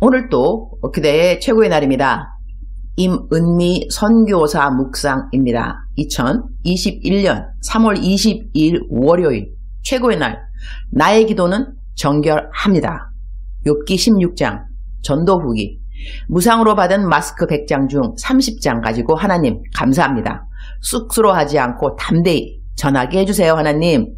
오늘 또 그대의 최고의 날입니다. 임은미 선교사 묵상입니다. 2021년 3월 22일 월요일 최고의 날. 나의 기도는 정결합니다. 욥기 16장 전도 후기. 무상으로 받은 마스크 100장 중 30장 가지고 하나님 감사합니다. 쑥스러워하지 않고 담대히 전하게 해주세요. 하나님.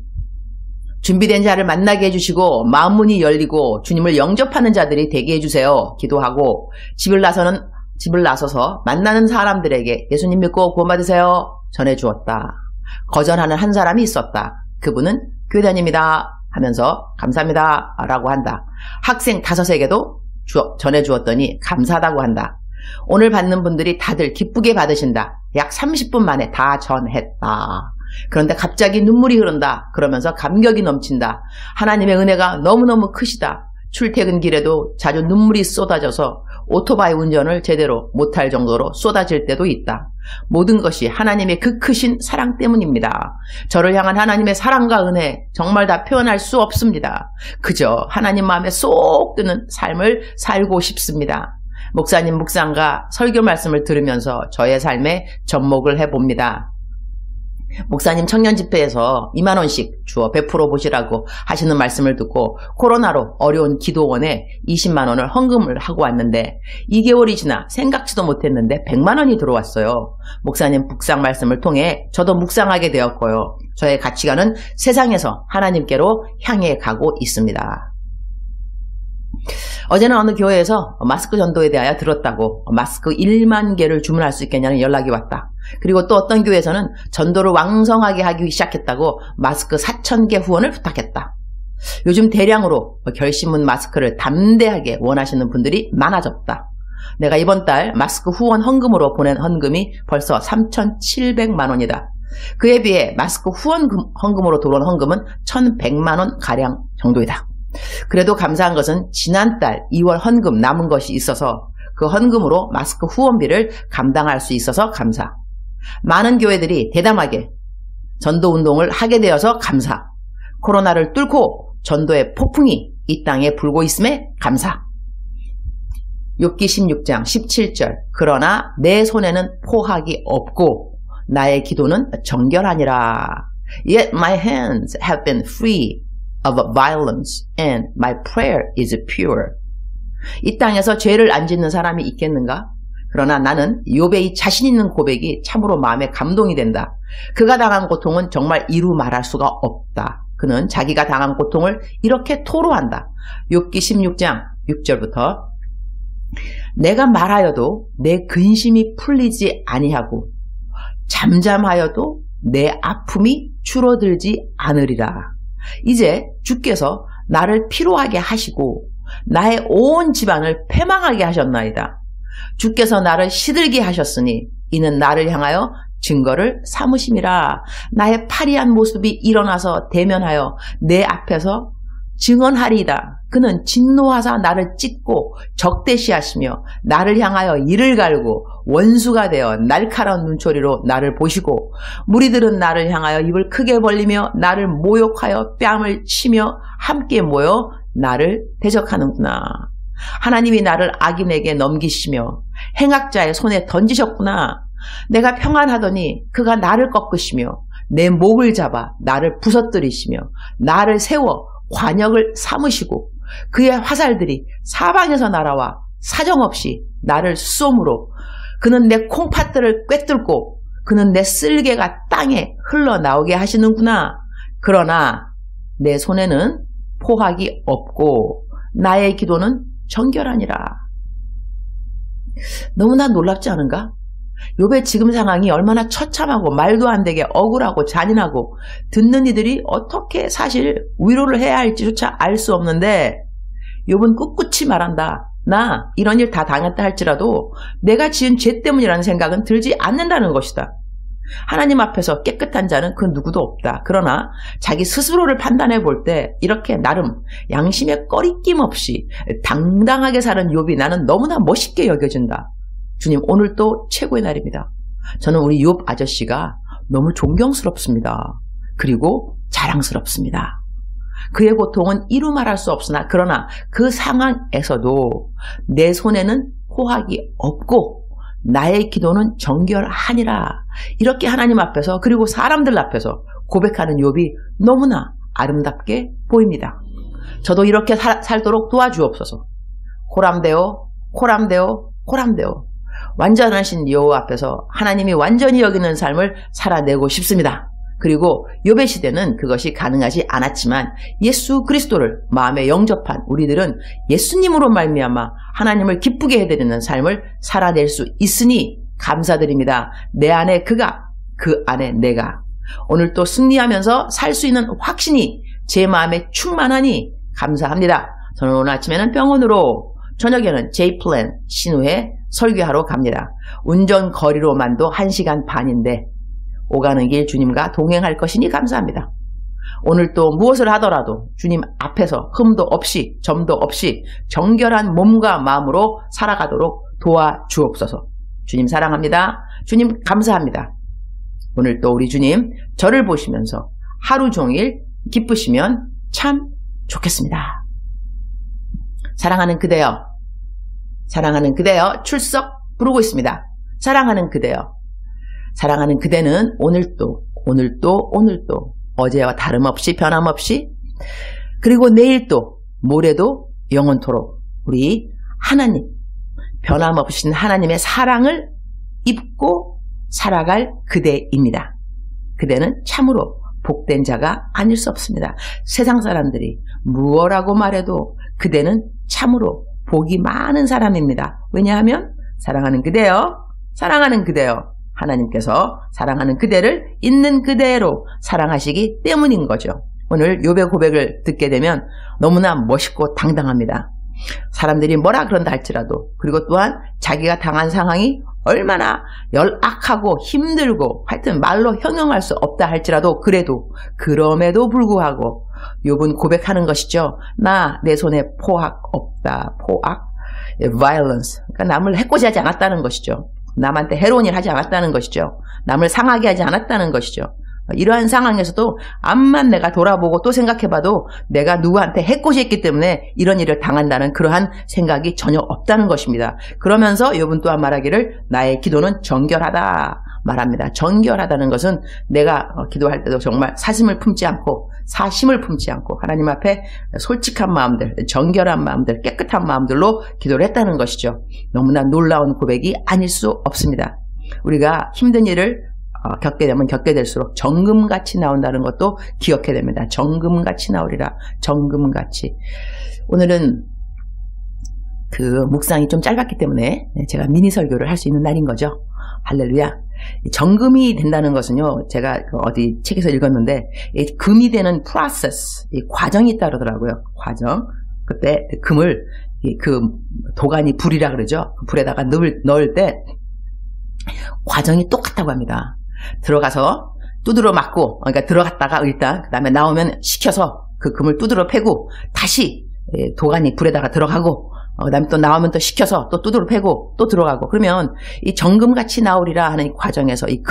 준비된 자를 만나게 해주시고 마음문이 열리고 주님을 영접하는 자들이 되게 해주세요. 기도하고 집을 나서서 만나는 사람들에게 예수님 믿고 구원받으세요 전해주었다. 거절하는 한 사람이 있었다. 그분은 교회다닙니다 하면서 감사합니다 라고 한다. 학생 5에게도 전해주었더니 감사하다고 한다. 오늘 받는 분들이 다들 기쁘게 받으신다. 약 30분 만에 다 전했다. 그런데 갑자기 눈물이 흐른다. 그러면서 감격이 넘친다. 하나님의 은혜가 너무너무 크시다. 출퇴근길에도 자주 눈물이 쏟아져서 오토바이 운전을 제대로 못할 정도로 쏟아질 때도 있다. 모든 것이 하나님의 그 크신 사랑 때문입니다. 저를 향한 하나님의 사랑과 은혜 정말 다 표현할 수 없습니다. 그저 하나님 마음에 쏙 드는 삶을 살고 싶습니다. 목사님 묵상과 설교 말씀을 들으면서 저의 삶에 접목을 해봅니다. 목사님 청년 집회에서 2만 원씩 주어 베풀어 보시라고 하시는 말씀을 듣고 코로나로 어려운 기도원에 20만 원을 헌금을 하고 왔는데 2개월이 지나 생각지도 못했는데 100만 원이 들어왔어요. 목사님 묵상 말씀을 통해 저도 묵상하게 되었고요. 저의 가치관은 세상에서 하나님께로 향해 가고 있습니다. 어제는 어느 교회에서 마스크 전도에 대하여 들었다고 마스크 1만 개를 주문할 수 있겠냐는 연락이 왔다. 그리고 또 어떤 교회에서는 전도를 왕성하게 하기 시작했다고 마스크 4,000개 후원을 부탁했다. 요즘 대량으로 결심문 마스크를 담대하게 원하시는 분들이 많아졌다. 내가 이번 달 마스크 후원 헌금으로 보낸 헌금이 벌써 3,700만 원이다. 그에 비해 마스크 후원 헌금으로 들어온 헌금은 1,100만 원 가량 정도이다. 그래도 감사한 것은 지난달 2월 헌금 남은 것이 있어서 그 헌금으로 마스크 후원비를 감당할 수 있어서 감사. 많은 교회들이 대담하게 전도 운동을 하게 되어서 감사. 코로나를 뚫고 전도의 폭풍이 이 땅에 불고 있음에 감사. 욥기 16장 17절. 그러나 내 손에는 포학이 없고 나의 기도는 정결하니라. Yet my hands have been free of violence and my prayer is pure. 이 땅에서 죄를 안 짓는 사람이 있겠는가? 그러나 나는 욥의 자신 있는 고백이 참으로 마음에 감동이 된다. 그가 당한 고통은 정말 이루 말할 수가 없다. 그는 자기가 당한 고통을 이렇게 토로한다. 욥기 16장 6절부터 내가 말하여도 내 근심이 풀리지 아니하고 잠잠하여도 내 아픔이 줄어들지 않으리라. 이제 주께서 나를 피로하게 하시고 나의 온 집안을 패망하게 하셨나이다. 주께서 나를 시들게 하셨으니 이는 나를 향하여 증거를 삼으심이라. 나의 파리한 모습이 일어나서 대면하여 내 앞에서 증언하리이다. 그는 진노하사 나를 찢고 적대시하시며 나를 향하여 이를 갈고 원수가 되어 날카로운 눈초리로 나를 보시고 무리들은 나를 향하여 입을 크게 벌리며 나를 모욕하여 뺨을 치며 함께 모여 나를 대적하는구나. 하나님이 나를 악인에게 넘기시며 행악자의 손에 던지셨구나. 내가 평안하더니 그가 나를 꺾으시며 내 목을 잡아 나를 부서뜨리시며 나를 세워 관역을 삼으시고 그의 화살들이 사방에서 날아와 사정없이 나를 쏘므로 그는 내 콩팥들을 꿰뚫고 그는 내 쓸개가 땅에 흘러나오게 하시는구나. 그러나 내 손에는 포학이 없고 나의 기도는 정결하니라. 너무나 놀랍지 않은가? 욥의 지금 상황이 얼마나 처참하고 말도 안 되게 억울하고 잔인하고 듣는 이들이 어떻게 사실 위로를 해야 할지조차 알 수 없는데 욥은 꿋꿋이 말한다. 나 이런 일 다 당했다 할지라도 내가 지은 죄 때문이라는 생각은 들지 않는다는 것이다. 하나님 앞에서 깨끗한 자는 그 누구도 없다. 그러나 자기 스스로를 판단해 볼 때 이렇게 나름 양심에 꺼리낌 없이 당당하게 사는 욥이 나는 너무나 멋있게 여겨진다. 주님, 오늘도 최고의 날입니다. 저는 우리 욥 아저씨가 너무 존경스럽습니다. 그리고 자랑스럽습니다. 그의 고통은 이루 말할 수 없으나 그러나 그 상황에서도 내 손에는 포악이 없고 나의 기도는 정결하니라. 이렇게 하나님 앞에서 그리고 사람들 앞에서 고백하는 욥이 너무나 아름답게 보입니다. 저도 이렇게 살도록 도와주옵소서. 코람데오 코람데오 코람데오. 완전하신 여호와 앞에서 하나님이 완전히 여기는 삶을 살아내고 싶습니다. 그리고 욥의 시대는 그것이 가능하지 않았지만 예수 그리스도를 마음에 영접한 우리들은 예수님으로 말미암아 하나님을 기쁘게 해드리는 삶을 살아낼 수 있으니 감사드립니다. 내 안에 그가, 그 안에 내가. 오늘 또 승리하면서 살 수 있는 확신이 제 마음에 충만하니 감사합니다. 저는 오늘 아침에는 병원으로, 저녁에는 J플랜 신우회 설교하러 갑니다. 운전 거리로만도 1시간 반인데 오가는 길 주님과 동행할 것이니 감사합니다. 오늘 또 무엇을 하더라도 주님 앞에서 흠도 없이 점도 없이 정결한 몸과 마음으로 살아가도록 도와주옵소서. 주님 사랑합니다. 주님 감사합니다. 오늘 또 우리 주님 저를 보시면서 하루 종일 기쁘시면 참 좋겠습니다. 사랑하는 그대여, 사랑하는 그대여 출석 부르고 있습니다. 사랑하는 그대여, 사랑하는 그대는 오늘도 어제와 다름없이 변함없이 그리고 내일도 모레도 영원토록 우리 하나님, 변함없으신 하나님의 사랑을 입고 살아갈 그대입니다. 그대는 참으로 복된 자가 아닐 수 없습니다. 세상 사람들이 무엇라고 말해도 그대는 참으로 복이 많은 사람입니다. 왜냐하면 사랑하는 그대여, 사랑하는 그대여, 하나님께서 사랑하는 그대를 있는 그대로 사랑하시기 때문인 거죠. 오늘 욥의 고백을 듣게 되면 너무나 멋있고 당당합니다. 사람들이 뭐라 그런다 할지라도, 그리고 또한 자기가 당한 상황이 얼마나 열악하고 힘들고 하여튼 말로 형용할 수 없다 할지라도 그럼에도 불구하고 욥은 고백하는 것이죠. 내 손에 포악 없다. 포악, violence. 그러니까 남을 해코지하지 않았다는 것이죠. 남한테 해로운 일 하지 않았다는 것이죠. 남을 상하게 하지 않았다는 것이죠. 이러한 상황에서도 암만 내가 돌아보고 또 생각해봐도 내가 누구한테 해코지했기 때문에 이런 일을 당한다는 그러한 생각이 전혀 없다는 것입니다. 그러면서 욥은 또한 말하기를 나의 기도는 정결하다 말합니다. 정결하다는 것은 내가 기도할 때도 정말 사심을 품지 않고 하나님 앞에 솔직한 마음들, 정결한 마음들, 깨끗한 마음들로 기도를 했다는 것이죠. 너무나 놀라운 고백이 아닐 수 없습니다. 우리가 힘든 일을 겪게 되면 겪게 될수록 정금같이 나온다는 것도 기억해야 됩니다. 정금같이 나오리라. 정금같이. 오늘은 그 묵상이 좀 짧았기 때문에 제가 미니 설교를 할 수 있는 날인 거죠. 할렐루야. 정금이 된다는 것은요, 제가 어디 책에서 읽었는데 금이 되는 프로세스, 과정이 있다 그러더라고요. 과정. 그때 금을 그 도가니 불이라 그러죠. 그 불에다가 넣을 때 과정이 똑같다고 합니다. 들어가서 두드러 맞고, 그러니까 들어갔다가 일단 그 다음에 나오면 식혀서 그 금을 두드러 패고 다시 도가니 불에다가 들어가고, 그 다음에 또 나오면 또 식혀서 또 두드러 패고 또 들어가고, 그러면 이 정금같이 나오리라 하는 이 과정에서 이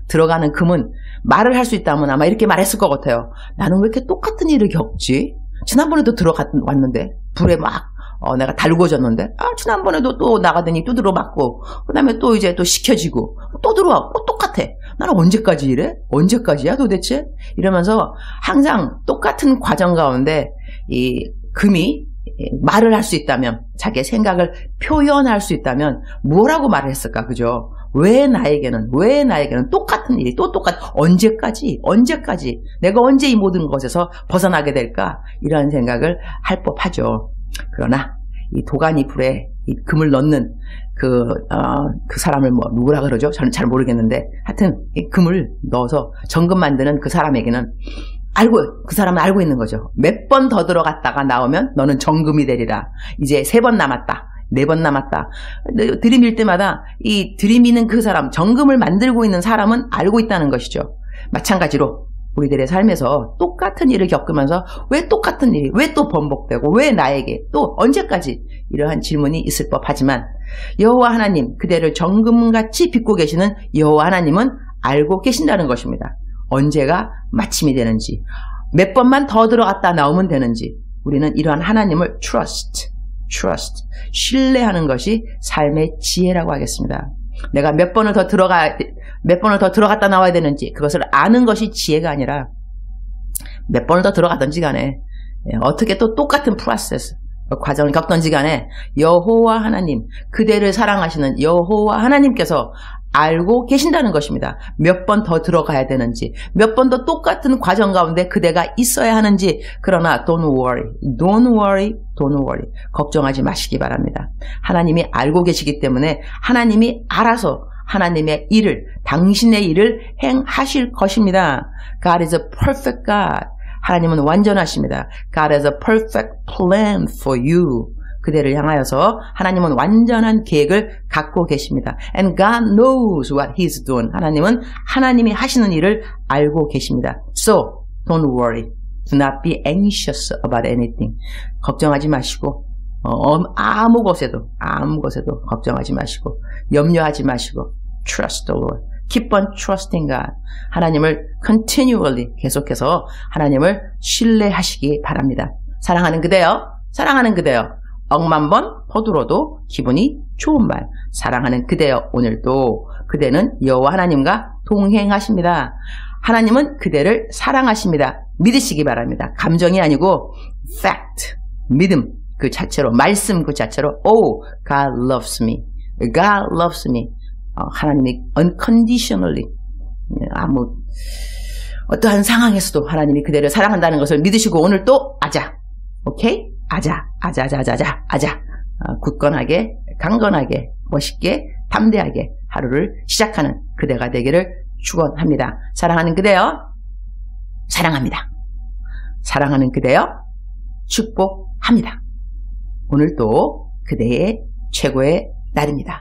들어가는 금은 말을 할 수 있다면 아마 이렇게 말했을 것 같아요. 나는 왜 이렇게 똑같은 일을 겪지? 지난번에도 들어갔는데 불에 막 내가 달궈졌는데, 지난번에도 또 나가더니 두드러 맞고, 그 다음에 또 이제 또 식혀지고, 또 들어와, 똑같아. 나는 언제까지 이래? 언제까지야 도대체? 이러면서 항상 똑같은 과정 가운데 이 금이 말을 할 수 있다면, 자기의 생각을 표현할 수 있다면 뭐라고 말을 했을까? 그죠? 왜 나에게는 똑같은 일이 또 언제까지 내가 언제 이 모든 것에서 벗어나게 될까? 이런 생각을 할 법하죠. 그러나 이 도가니 불에 이 금을 넣는 그 사람을 누구라 그러죠? 저는 잘 모르겠는데, 하여튼 이 금을 넣어서 정금 만드는 그 사람에게는 그 사람은 알고 있는 거죠. 몇 번 더 들어갔다가 나오면 너는 정금이 되리라. 이제 3번 남았다. 4번 남았다. 들이밀 때마다 이 들이미는 그 사람, 정금을 만들고 있는 사람은 알고 있다는 것이죠. 마찬가지로 우리들의 삶에서 똑같은 일을 겪으면서 왜 똑같은 일이 왜 또 번복되고 왜 나에게 또 언제까지, 이러한 질문이 있을 법하지만 여호와 하나님, 그대를 정금같이 빚고 계시는 여호와 하나님은 알고 계신다는 것입니다. 언제가 마침이 되는지, 몇 번만 더 들어갔다 나오면 되는지 우리는 이러한 하나님을 trust, 신뢰하는 것이 삶의 지혜라고 하겠습니다. 내가 몇 번을 더 들어갔다 나와야 되는지 그것을 아는 것이 지혜가 아니라 몇 번을 더 들어가든지 간에 어떻게 또 똑같은 프로세스, 과정을 겪든지 간에 여호와 하나님, 그대를 사랑하시는 여호와 하나님께서 알고 계신다는 것입니다. 몇 번 더 들어가야 되는지, 몇 번 더 똑같은 과정 가운데 그대가 있어야 하는지. 그러나 don't worry. 걱정하지 마시기 바랍니다. 하나님이 알고 계시기 때문에 하나님이 알아서 하나님의 일을, 당신의 일을 행하실 것입니다. God is a perfect God. 하나님은 완전하십니다. God has a perfect plan for you. 그대를 향하여서 하나님은 완전한 계획을 갖고 계십니다. And God knows what He's doing. 하나님은 하나님이 하시는 일을 알고 계십니다. So, don't worry. Do not be anxious about anything. 걱정하지 마시고 아무 것에도 걱정하지 마시고 염려하지 마시고 Trust the Lord. Keep on trusting God. 하나님을 continually 계속해서 하나님을 신뢰하시기 바랍니다. 사랑하는 그대여. 억만 번 퍼들어도 기분이 좋은 말. 사랑하는 그대여. 오늘도 그대는 여호와 하나님과 동행하십니다. 하나님은 그대를 사랑하십니다. 믿으시기 바랍니다. 감정이 아니고 fact, 믿음 그 자체로, 말씀 그 자체로 Oh, God loves me. God loves me. 하나님이 unconditionally 어떠한 상황에서도 하나님이 그대를 사랑한다는 것을 믿으시고 오늘 또 아자. 오케이? 아자. 굳건하게, 강건하게, 멋있게, 담대하게 하루를 시작하는 그대가 되기를 축원합니다. 사랑하는 그대여, 사랑합니다. 사랑하는 그대여, 축복합니다. 오늘 또 그대의 최고의 날입니다.